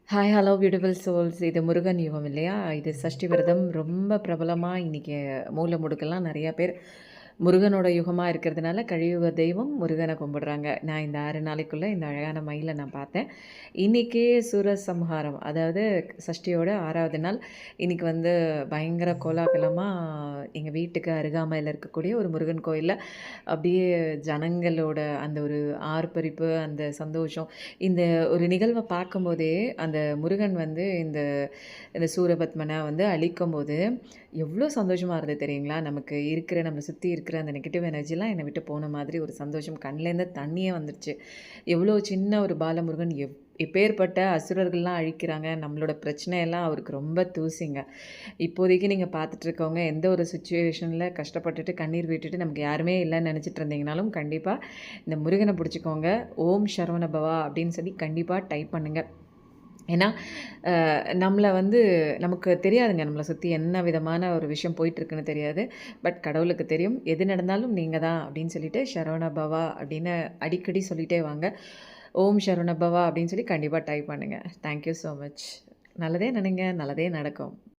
Hi hello beautiful souls. இது முருகன் யுகம் இல்லையா? இது சஷ்டி விரதம் ரொம்ப பிரபலமா இன்னைக்கு மூல முடுக்கெல்லாம் நெறையா பேர் முருகனோட யுகமா இருக்கிறதுனால கலியுக தெய்வம் முருகன கும்பிடுறாங்க. நான் இந்த 6 நாளைக்குள்ள இந்த அழகான மயில நான் பார்த்தேன். இன்னைக்கு சூரசம்ஹாரம், அதாவது சஷ்டியோட 6வது நாள். இன்னைக்கு வந்து பயங்கர கோலாகலமா எங்க வீட்டுக்கு அருகாமையில இருக்கக்கூடிய ஒரு முருகன் கோயில்ல அப்படியே ஜனங்களோட அந்த ஒரு ஆர்ப்பரிப்பு, அந்த சந்தோஷம், இந்த ஒரு நிகழ்வ பார்க்கும்போதே அந்த முருகன் வந்து இந்த இந்த சூரபத்மன வந்து அழிக்கும்போது எவ்வளோ சந்தோஷமா இருந்தது தெரியுங்களா? நமக்கு இருக்கிற நம்மள சுத்தி இருக்கிற அந்த நெகட்டிவ் எனர்ஜிலாம் என்னை விட்டு போன மாதிரி ஒரு சந்தோஷம். கண்லேருந்து தண்ணியே வந்துருச்சு. எவ்வளோ சின்ன ஒரு பாலமுருகன் எப்பேர்ப்பட்ட அசுரர்கள்லாம் அழிக்கிறாங்க. நம்மளோட பிரச்சனையெல்லாம் அவருக்கு ரொம்ப தூசிங்க. இப்போதைக்கு நீங்க பார்த்துட்டு இருக்கவங்க எந்த ஒரு சிச்சுவேஷன்ல கஷ்டப்பட்டுட்டு கண்ணீர் விட்டுட்டு நமக்கு யாருமே இல்லன்னு நெனச்சிட்டு இருந்தீங்கனாலும், கண்டிப்பா இந்த முருகன புடிச்சுக்கோங்க. ஓம் சரவண பவா அப்படின்னு சொல்லி கண்டிப்பா டைப் பண்ணுங்க. ஏன்னா, நம்மள வந்து நமக்கு தெரியாதுங்க. நம்மள சுத்தி என்ன விதமான ஒரு விஷயம் போயிட்டுருக்குன்னு தெரியாது. பட் கடவுளுக்கு தெரியும். எது நடந்தாலும் நீங்க தான் அப்படின்னு சொல்லிட்டு, "சரவண பவா" அப்படின்னு அடிக்கடி சொல்லிட்டே வாங்க. "ஓம் சரவண பவா" அப்படின்னு சொல்லி கண்டிப்பா டைப் பண்ணுங்க. Thank you so much. நல்லதே நெனைங்க, நல்லதே நடக்கும்.